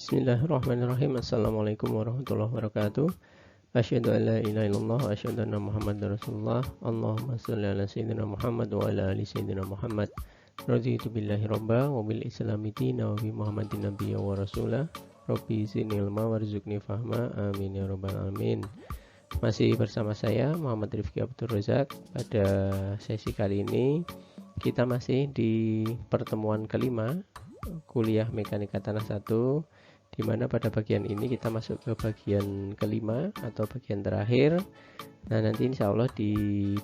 Bismillahirrahmanirrahim. Assalamualaikum warahmatullahi wabarakatuh. Asyhadu an la ilaha illallah wa asyhadu anna Muhammadar Rasulullah. Allahumma shalli ala sayyidina Muhammad wa ala ali sayyidina Muhammad. Raditu billahi robba wa bil islami dina wa bi Muhammadin nabiyya wa rasulah. Rabbi zidni ilma warzuqni fahma. Amin ya rabbal alamin. Masih bersama saya Muhammad Rifki Abdul Razak. Pada sesi kali ini kita masih di pertemuan kelima kuliah mekanika tanah 1, di mana pada bagian ini kita masuk ke bagian kelima atau bagian terakhir. Nah, nanti insya Allah di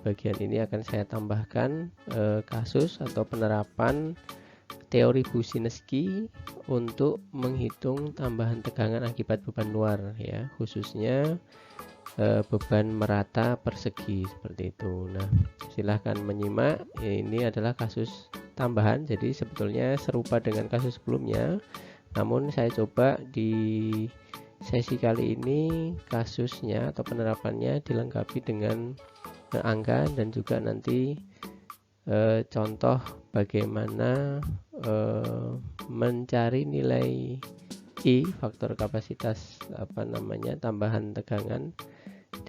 bagian ini akan saya tambahkan kasus atau penerapan teori Bushinsky untuk menghitung tambahan tegangan akibat beban luar, ya, khususnya beban merata persegi seperti itu. Nah, silahkan menyimak. Ini adalah kasus tambahan, jadi sebetulnya serupa dengan kasus sebelumnya, namun saya coba di sesi kali ini kasusnya atau penerapannya dilengkapi dengan angka dan juga nanti contoh bagaimana mencari nilai I, faktor kapasitas tambahan tegangan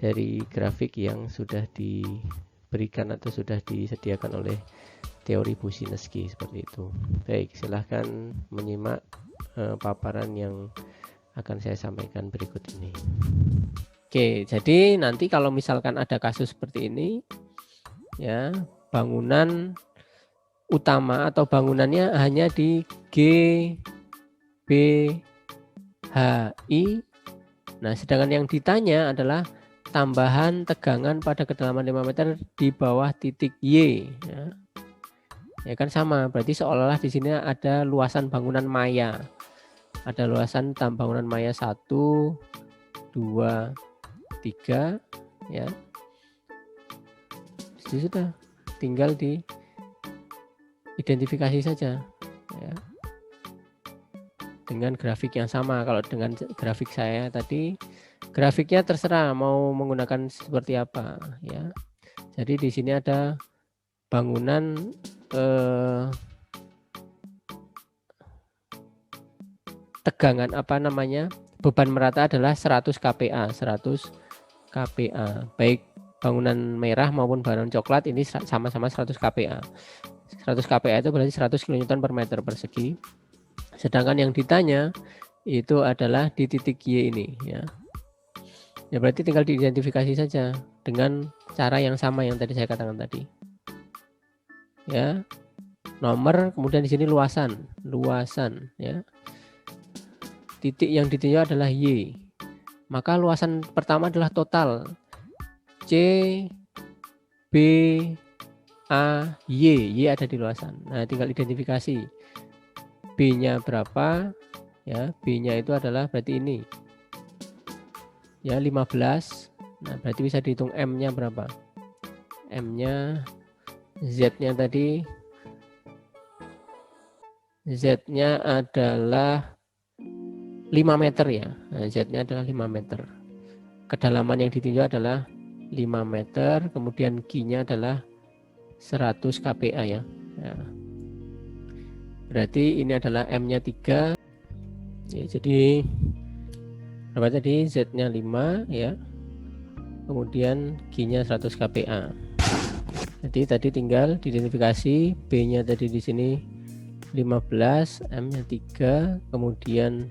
dari grafik yang sudah diberikan atau sudah disediakan oleh teori Bushinsky seperti itu. Baik, silahkan menyimak paparan yang akan saya sampaikan berikut ini. Oke, jadi nanti kalau misalkan ada kasus seperti ini, ya, bangunan utama atau bangunannya hanya di G, B, H, I. Nah, sedangkan yang ditanya adalah tambahan tegangan pada kedalaman 5 meter di bawah titik Y, ya. Ya kan sama, berarti seolah-olah di sini ada luasan bangunan maya. Ada luasan bangunan maya 1, 2, 3, ya. Jadi sudah tinggal di identifikasi saja, ya. Dengan grafik yang sama. Kalau dengan grafik saya tadi, grafiknya terserah mau menggunakan seperti apa, ya. Jadi di sini ada bangunan tegangan beban merata adalah 100 kPa, 100 kPa. Baik bangunan merah maupun bangunan coklat ini sama-sama 100 kPa. 100 kPa itu berarti 100 kN per meter persegi. Sedangkan yang ditanya itu adalah di titik Y ini, ya. Ya berarti tinggal diidentifikasi saja dengan cara yang sama yang tadi saya katakan tadi. Ya. Nomor, kemudian di sini luasan, ya. Titik yang ditinjau adalah Y. Maka luasan pertama adalah total C, B, A, Y ada di luasan. Nah, tinggal identifikasi B-nya berapa, ya. B-nya itu adalah berarti ini, ya, 15. Nah, berarti bisa dihitung M-nya berapa. M-nya, Z-nya tadi, Z-nya adalah 5 meter, ya. Nah, Z-nya adalah 5 meter. Kedalaman yang ditinjau adalah 5 meter, kemudian Q-nya adalah 100 kPa, ya. Nah, berarti ini adalah M-nya 3. Ya, jadi berapa tadi? Z-nya 5, ya. Kemudian Q-nya 100 kPa. Jadi tadi tinggal diidentifikasi B-nya tadi di sini 15, M-nya 3, kemudian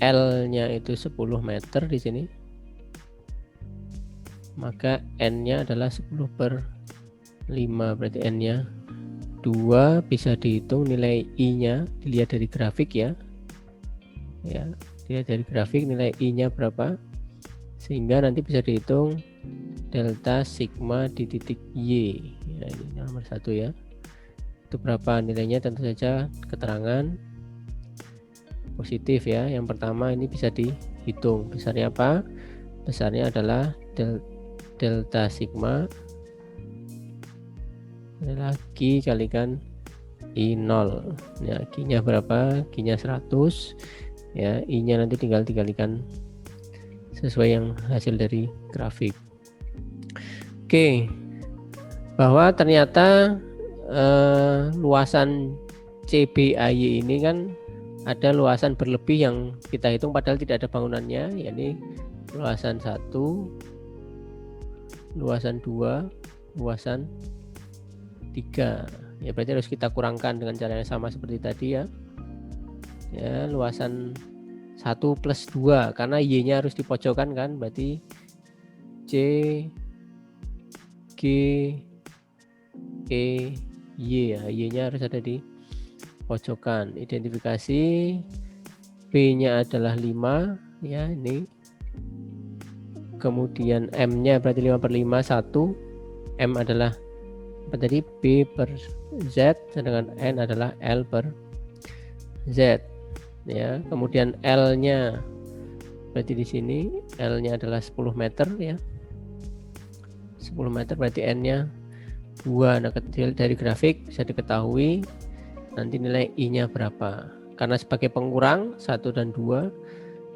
L-nya itu 10 meter di sini. Maka N-nya adalah 10 per 5, berarti N-nya 2. Bisa dihitung nilai I-nya, dilihat dari grafik, ya. Ya, dilihat dari grafik nilai I-nya berapa. Sehingga nanti bisa dihitung delta sigma di titik Y. Ya, ini nomor 1, ya. Itu berapa nilainya, tentu saja keterangan positif, ya. Yang pertama ini bisa dihitung. Besarnya apa? Besarnya adalah delta sigma adalah Q kalikan I0. Ya, Q-nya berapa? Q-nya 100. Ya, I-nya nanti tinggal dikalikan sesuai yang hasil dari grafik. Oke. Bahwa ternyata luasan CBAY ini kan ada luasan berlebih yang kita hitung padahal tidak ada bangunannya, yakni luasan 1, luasan 2, luasan 3. Ya berarti harus kita kurangkan dengan cara yang sama seperti tadi ya. Ya, luasan 1 plus 2 karena Y-nya harus dipojokkan kan, berarti C G E Y ya, Y-nya harus ada di pojokan. Identifikasi B-nya adalah 5 ya, ini. Kemudian M-nya berarti 5 per 5 1. M adalah apa tadi? B per Z, sedangkan N adalah L per Z ya. Kemudian L-nya berarti di sini L-nya adalah 10 meter ya. 10 meter berarti N-nya 2. Nah, kecil dari grafik bisa diketahui nanti nilai I-nya berapa. Karena sebagai pengurang 1 dan 2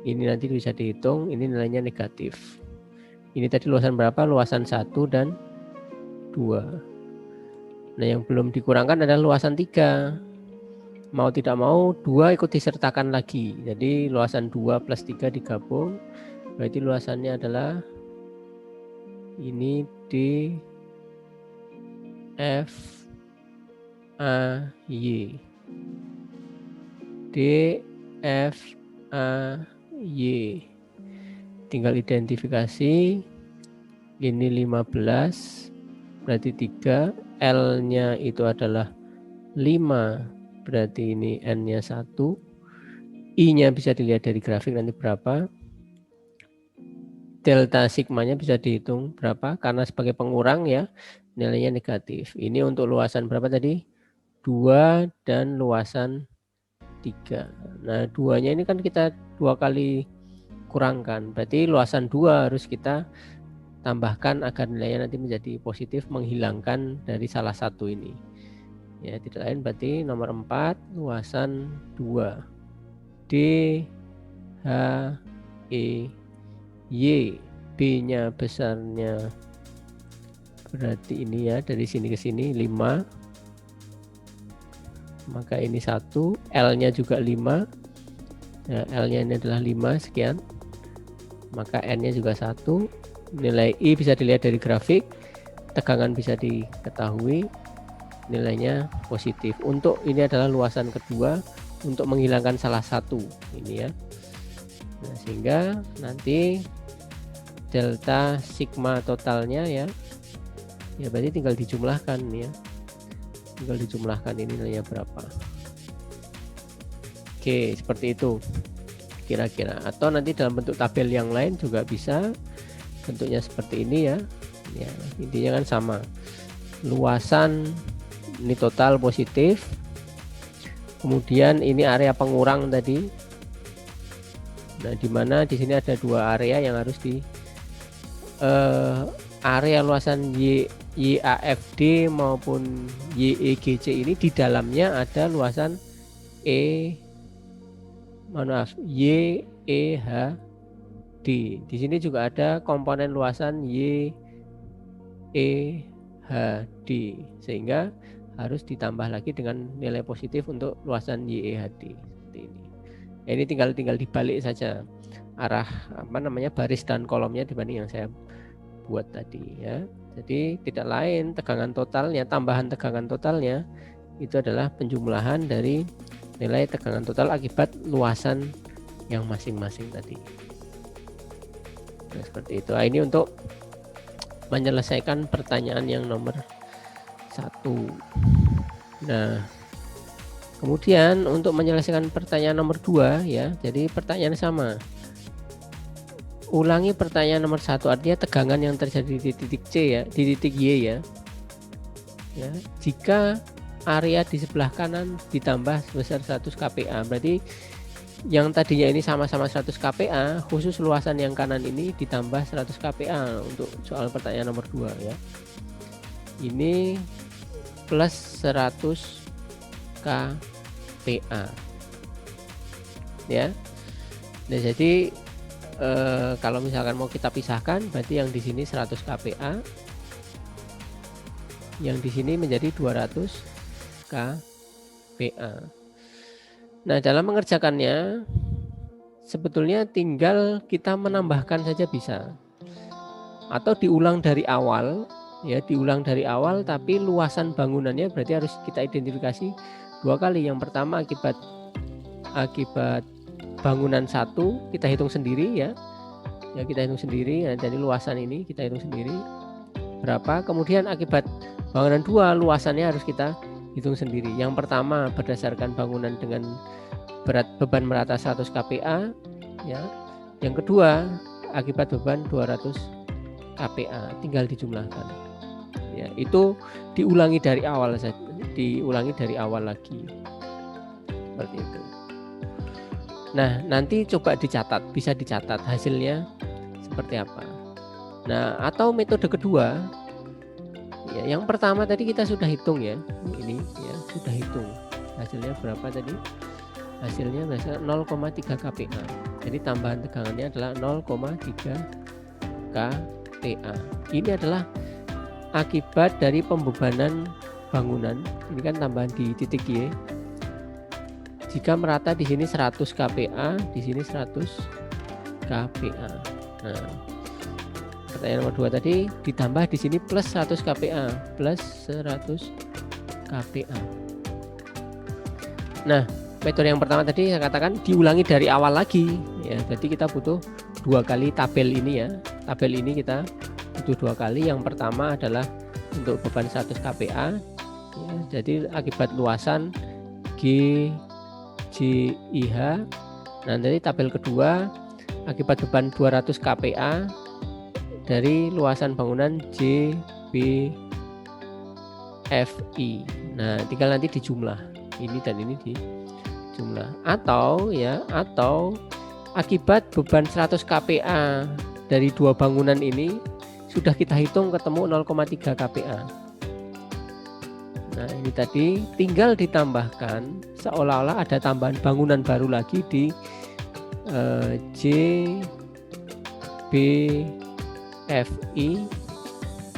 ini nanti bisa dihitung, ini nilainya negatif. Ini tadi luasan berapa? Luasan 1 dan 2. Nah, yang belum dikurangkan adalah luasan 3. Mau tidak mau 2 ikut disertakan lagi. Jadi luasan 2 plus 3 digabung. Berarti luasannya adalah ini D F A Y. D F A Y. Tinggal identifikasi. Ini 15 berarti 3. L-nya itu adalah 5 berarti ini N-nya 1. I-nya bisa dilihat dari grafik nanti berapa. Delta sigmanya bisa dihitung berapa karena sebagai pengurang ya nilainya negatif. Ini untuk luasan berapa tadi? 2 dan luasan 3. Nah, 2-nya ini kan kita 2 kali kurangkan. Berarti luasan 2 harus kita tambahkan agar nilainya nanti menjadi positif, menghilangkan dari salah satu ini. Ya, tidak lain berarti nomor 4 luasan 2. D H E Y. B-nya besarnya berarti ini ya, dari sini ke sini 5. Maka ini 1. L-nya juga 5. Nah, L-nya ini adalah 5 sekian. Maka N-nya juga 1. Nilai I bisa dilihat dari grafik. Tegangan bisa diketahui. Nilainya positif. Untuk ini adalah luasan kedua untuk menghilangkan salah satu ini ya. Nah, sehingga nanti delta sigma totalnya ya berarti tinggal dijumlahkan ya, tinggal dijumlahkan ini nilainya berapa. Oke, seperti itu kira-kira. Atau nanti dalam bentuk tabel yang lain juga bisa, bentuknya seperti ini ya. Ya, intinya kan sama. Luasan ini total positif. Kemudian ini area pengurang tadi. Nah, di mana di sini ada 2 area yang harus di area luasan YAFD maupun YEGC ini di dalamnya ada luasan YEHD. Di sini juga ada komponen luasan YEHD, sehingga harus ditambah lagi dengan nilai positif untuk luasan YEHD seperti ini. Ini tinggal dibalik saja arah baris dan kolomnya dibanding yang saya buat tadi ya. Jadi tidak lain tegangan totalnya, tambahan tegangan totalnya itu adalah penjumlahan dari nilai tegangan total akibat luasan yang masing-masing tadi. Nah, seperti itu. Nah, ini untuk menyelesaikan pertanyaan yang nomor 1. Nah, kemudian untuk menyelesaikan pertanyaan nomor 2 ya, jadi pertanyaan sama. Ulangi pertanyaan nomor 1, artinya tegangan yang terjadi di titik C ya, di titik Y ya. Ya, jika area di sebelah kanan ditambah sebesar 100 kPa, berarti yang tadinya ini sama-sama 100 kPa, khusus luasan yang kanan ini ditambah 100 kPa untuk soal pertanyaan nomor 2 ya. Ini plus 100 kPa. Ya. Nah, jadi kalau misalkan mau kita pisahkan, berarti yang di sini 100 kPa, yang di sini menjadi 200 kPa. Nah, dalam mengerjakannya sebetulnya tinggal kita menambahkan saja bisa. Atau diulang dari awal, ya, diulang dari awal tapi luasan bangunannya berarti harus kita identifikasi 2 kali. Yang pertama akibat bangunan 1 kita hitung sendiri ya. Ya, kita hitung sendiri ya, dari luasan ini kita hitung sendiri berapa. Kemudian akibat bangunan 2 luasannya harus kita hitung sendiri. Yang pertama berdasarkan bangunan dengan berat beban merata 100 kPa ya. Yang kedua akibat beban 200 kPa, tinggal dijumlahkan. Ya, itu diulangi dari awal saja, diulangi dari awal lagi. Seperti itu. Nah, nanti coba dicatat, bisa dicatat hasilnya seperti apa. Nah, atau metode kedua ya, yang pertama tadi kita sudah hitung ya. Ini ya, sudah hitung. Hasilnya berapa tadi? Hasilnya biasa 0,3 kPa. Jadi tambahan tegangannya adalah 0,3 kPa. Ini adalah akibat dari pembebanan bangunan. Ini kan tambahan di titik Y. Jika merata di sini 100 kPa, di sini 100 kPa. Nah, pertanyaan nomor 2 tadi ditambah di sini plus 100 kPa, plus 100 kPa. Nah, metode yang pertama tadi saya katakan diulangi dari awal lagi ya. Jadi kita butuh 2 kali tabel ini ya. Tabel ini kita butuh 2 kali. Yang pertama adalah untuk beban 100 kPa ya, jadi akibat luasan GJIH. Nah, dari tabel kedua akibat beban 200 kPa dari luasan bangunan JBFI. Nah, tinggal nanti dijumlah ini dan ini dijumlah. Atau akibat beban 100 kPa dari 2 bangunan ini sudah kita hitung ketemu 0,3 kPa. Nah, ini tadi tinggal ditambahkan seolah-olah ada tambahan bangunan baru lagi di JBFI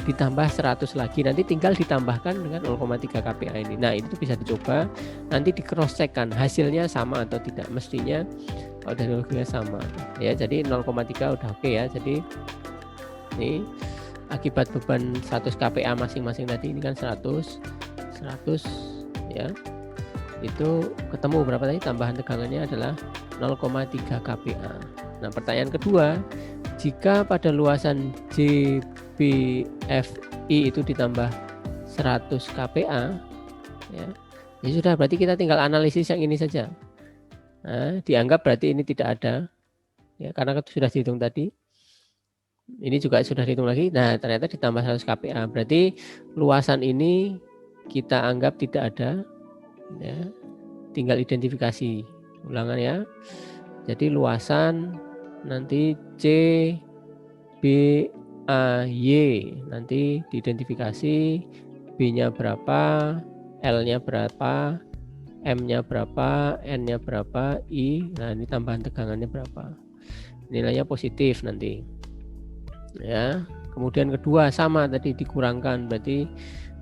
ditambah 100 lagi, nanti tinggal ditambahkan dengan 0,3 kPa ini. Nah, itu bisa dicoba nanti di cross checkkan hasilnya sama atau tidak. Mestinya kalau dari logikanya sama ya, jadi 0,3 udah oke ya. Jadi ini akibat beban 100 kPa masing-masing tadi, ini kan 100 ya, itu ketemu berapa tadi, tambahan tegangannya adalah 0,3 kPa. Nah, pertanyaan kedua, jika pada luasan JBFI itu ditambah 100 kPa ya, ya sudah, berarti kita tinggal analisis yang ini saja. Nah, dianggap berarti ini tidak ada ya, karena sudah dihitung tadi. Ini juga sudah dihitung lagi. Nah, ternyata ditambah 100 kPa, berarti luasan ini kita anggap tidak ada ya. Tinggal identifikasi ulangan ya. Jadi luasan nanti CBAY nanti diidentifikasi, B-nya berapa, L-nya berapa, M-nya berapa, N-nya berapa, I. Nah, ini tambahan tegangannya berapa. Nilainya positif nanti. Ya. Kemudian kedua sama tadi dikurangkan, berarti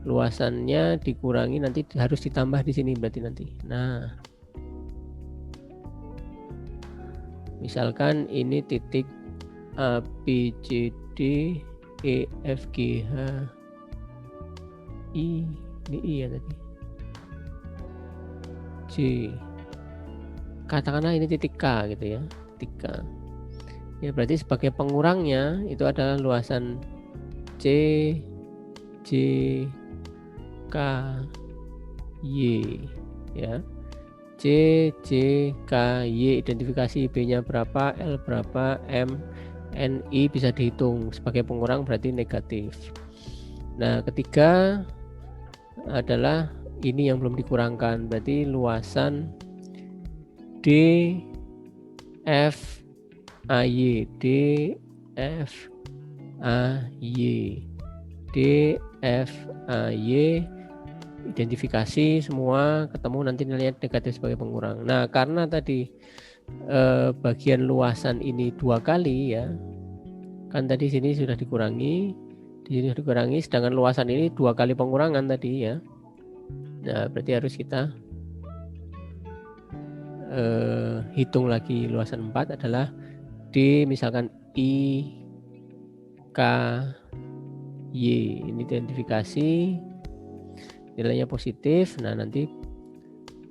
luasannya dikurangi, nanti harus ditambah di sini berarti nanti. Nah, misalkan ini titik A, B, C, D, E, F, G, H, I. Ini I ya tadi. J. Katakanlah ini titik K gitu ya. Titik K. Ya, berarti sebagai pengurangnya itu adalah luasan C, J, K, Y ya. C, J, K, Y identifikasi, B-nya berapa, L berapa, M, N, I bisa dihitung sebagai pengurang berarti negatif. Nah, ketiga adalah ini yang belum dikurangkan, berarti luasan D, F, A, Y, D, F, A, Y, D, F, A, Y identifikasi semua ketemu, nanti nilainya negatif sebagai pengurang. Nah, karena tadi bagian luasan ini 2 kali ya, kan tadi sini sudah dikurangi, di sini sudah dikurangi, sedangkan luasan ini 2 kali pengurangan tadi ya. Nah, berarti harus kita hitung lagi luasan 4 adalah D misalkan I K Y, ini identifikasi nilainya positif. Nah, nanti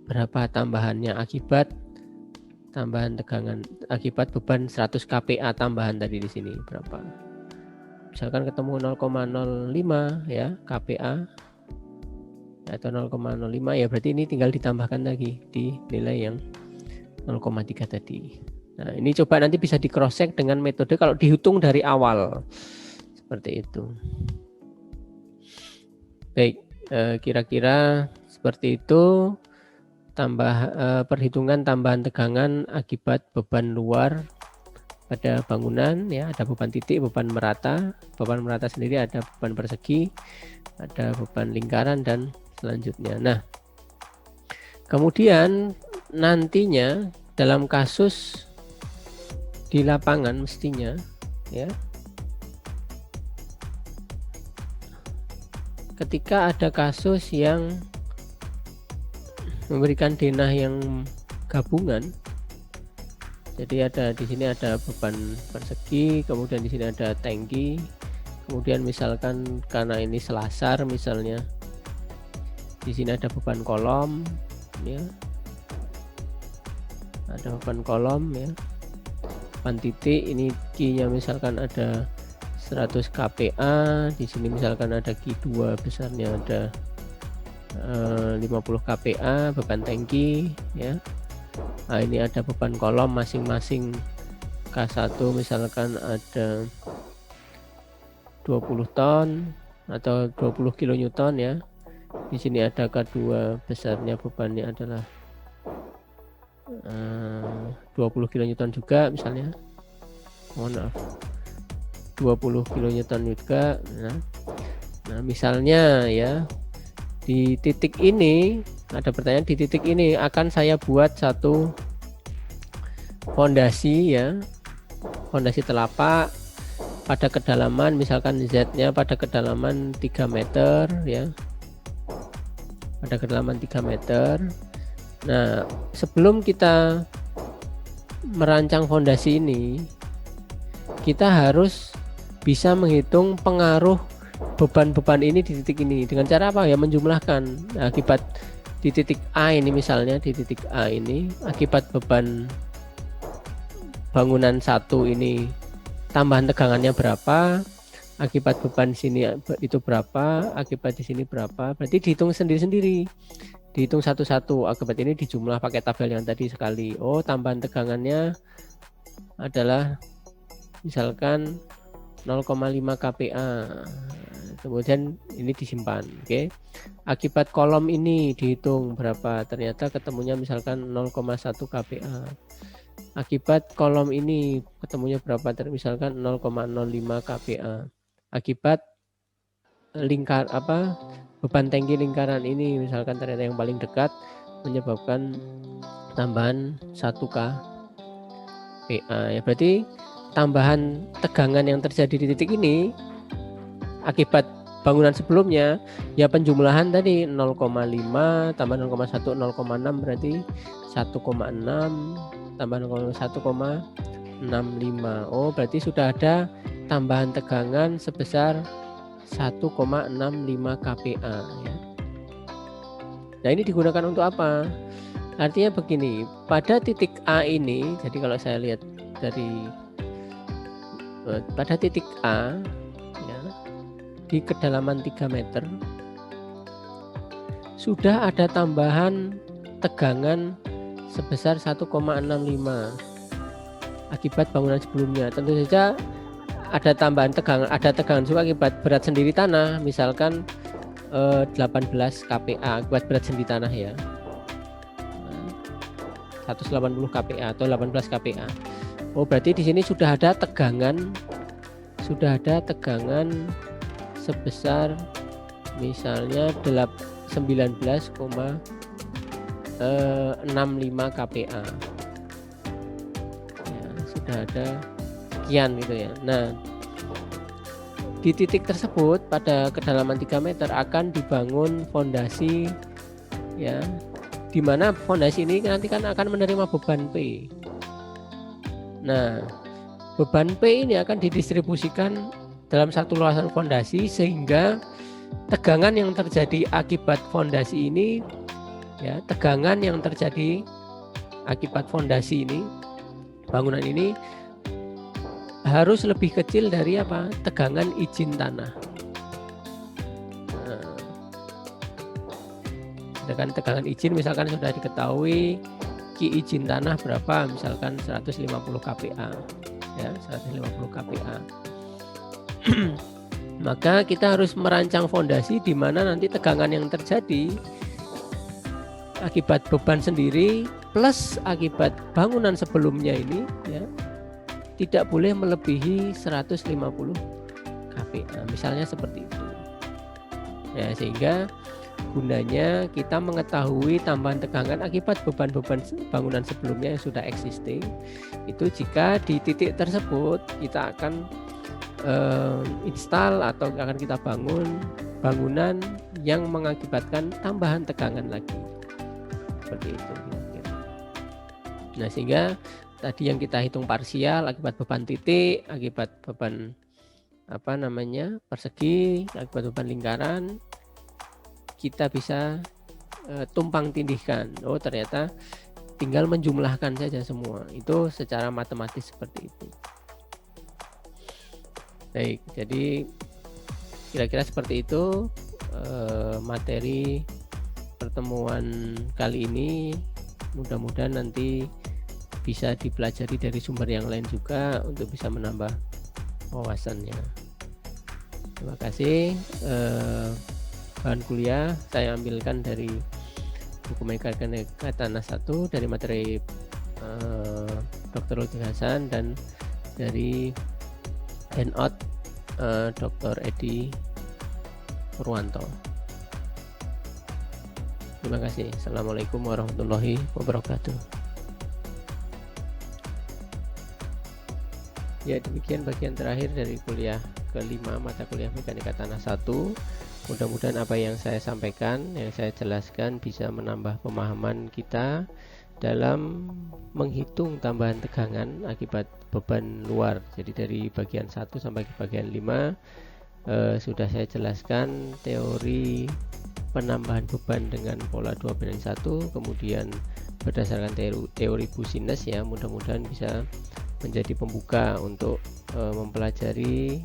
berapa tambahannya akibat tambahan tegangan, akibat beban 100 kPa tambahan tadi di sini berapa? Misalkan ketemu 0,05 ya kPa atau 0,05, ya berarti ini tinggal ditambahkan lagi di nilai yang 0,3 tadi. Nah, ini coba nanti bisa di cross check dengan metode kalau dihitung dari awal seperti itu. Baik, kira-kira seperti itu perhitungan tambahan tegangan akibat beban luar pada bangunan ya. Ada beban titik, beban merata. Beban merata sendiri ada beban persegi, ada beban lingkaran dan selanjutnya. Nah, kemudian nantinya dalam kasus di lapangan mestinya ya, ketika ada kasus yang memberikan denah yang gabungan, jadi ada di sini ada beban persegi, kemudian di sini ada tangki, kemudian misalkan karena ini selasar misalnya, di sini ada beban kolom ya, ada beban kolom ya, beban titik, ini Q-nya misalkan ada 100 kPa, di sini misalkan ada Q2 besarnya ada 50 kPa, beban tangki ya. Nah, ini ada beban kolom masing-masing K1 misalkan ada 20 ton atau 20 kN ya. Di sini ada K2 besarnya bebannya adalah 20 kN juga misalnya. Mohon maaf. 20 kN juga. Nah, misalnya ya, di titik ini ada pertanyaan, di titik ini akan saya buat satu fondasi ya, fondasi telapak pada kedalaman misalkan Z-nya pada kedalaman 3 meter ya, pada kedalaman 3 meter. Nah, sebelum kita merancang fondasi ini, kita harus bisa menghitung pengaruh beban-beban ini di titik ini dengan cara apa ya, menjumlahkan. Nah, akibat di titik A ini misalnya, di titik A ini akibat beban bangunan satu ini tambahan tegangannya berapa, akibat beban sini itu berapa, akibat di sini berapa, berarti dihitung sendiri-sendiri, dihitung satu-satu. Akibat ini dijumlah pakai tabel yang tadi sekali. Oh, tambahan tegangannya adalah misalkan 0,5 kPa. Kemudian ini disimpan, oke. Akibat kolom ini dihitung berapa, ternyata ketemunya misalkan 0,1 kPa. Akibat kolom ini ketemunya berapa, misalkan 0,05 kPa. Akibat beban tangki lingkaran ini misalkan ternyata yang paling dekat menyebabkan tambahan 1 kPa ya. Berarti tambahan tegangan yang terjadi di titik ini akibat bangunan sebelumnya ya, penjumlahan tadi 0,5 tambah 0,1 0,6 berarti 1,6 tambah 1,65. Oh, berarti sudah ada tambahan tegangan sebesar 1,65 kPa ya. Nah, ini digunakan untuk apa? Artinya begini, pada titik A ini, jadi kalau saya lihat dari pada titik A ya, di kedalaman 3 meter sudah ada tambahan tegangan sebesar 1,65 akibat bangunan sebelumnya. Tentu saja ada tambahan tegangan, ada tegangan juga akibat berat sendi tanah, misalkan 18 kPa akibat berat sendi tanah ya, 180 kPa atau 18 kPa. Oh, berarti di sini sudah ada tegangan sebesar misalnya 19,65 kPa ya, sudah ada sekian gitu ya. Nah, di titik tersebut pada kedalaman 3 meter akan dibangun fondasi ya, di mana fondasi ini nanti kan akan menerima beban P. Nah, beban P ini akan didistribusikan dalam satu luasan fondasi, sehingga tegangan yang terjadi akibat fondasi ini, ya, tegangan yang terjadi akibat fondasi ini, bangunan ini harus lebih kecil dari apa? Tegangan izin tanah. Nah, sedangkan tegangan izin misalkan sudah diketahui Ki izin tanah berapa, misalkan 150 kPa, ya, 150 kPa. Maka kita harus merancang fondasi di mana nanti tegangan yang terjadi akibat beban sendiri plus akibat bangunan sebelumnya ini, ya, tidak boleh melebihi 150 kPa, misalnya seperti itu. Ya, sehingga gunanya kita mengetahui tambahan tegangan akibat beban-beban bangunan sebelumnya yang sudah existing. Itu jika di titik tersebut kita akan install atau akan kita bangun bangunan yang mengakibatkan tambahan tegangan lagi, seperti itu. Nah, sehingga tadi yang kita hitung parsial akibat beban titik, akibat beban persegi, akibat beban lingkaran, kita bisa tumpang tindihkan. Oh, ternyata tinggal menjumlahkan saja semua. Itu secara matematis seperti itu. Baik, jadi kira-kira seperti itu materi pertemuan kali ini. Mudah-mudahan nanti bisa dipelajari dari sumber yang lain juga untuk bisa menambah wawasannya. Terima kasih. Bahan kuliah saya ambilkan dari buku Mekanika Tanah 1 dari materi Dr. Lutfi Hasan dan dari handout Dr. Edi Purwanto. Terima kasih. Assalamualaikum warahmatullahi wabarakatuh. Ya, demikian bagian terakhir dari kuliah kelima mata kuliah Mekanika Tanah 1. Mudah-mudahan apa yang saya sampaikan, yang saya jelaskan bisa menambah pemahaman kita dalam menghitung tambahan tegangan akibat beban luar. Jadi dari bagian 1 sampai ke bagian 5 sudah saya jelaskan teori penambahan beban dengan pola 2:1, kemudian berdasarkan teori Business, ya, mudah-mudahan bisa menjadi pembuka untuk mempelajari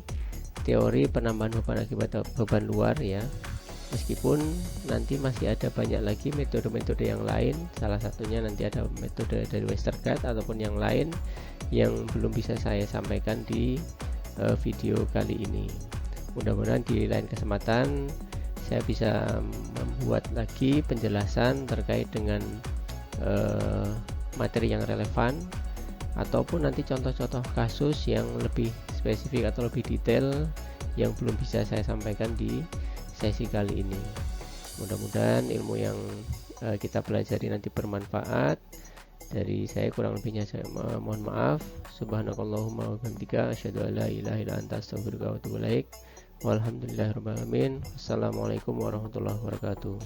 teori penambahan beban akibat beban luar, ya. Meskipun nanti masih ada banyak lagi metode-metode yang lain, salah satunya nanti ada metode dari Westergaard ataupun yang lain yang belum bisa saya sampaikan di video kali ini. Mudah-mudahan di lain kesempatan saya bisa membuat lagi penjelasan terkait dengan materi yang relevan, ataupun nanti contoh-contoh kasus yang lebih spesifik atau lebih detail yang belum bisa saya sampaikan di sesi kali ini. Mudah-mudahan ilmu yang kita pelajari nanti bermanfaat. Dari saya kurang lebihnya saya mohon maaf. Subhanakallahumma wa bihamdika asyhadu an la ilaha illa anta astaghfiruka wa atubu ilaik. Walhamdulillahirabbil alamin. Wassalamualaikum warahmatullahi wabarakatuh.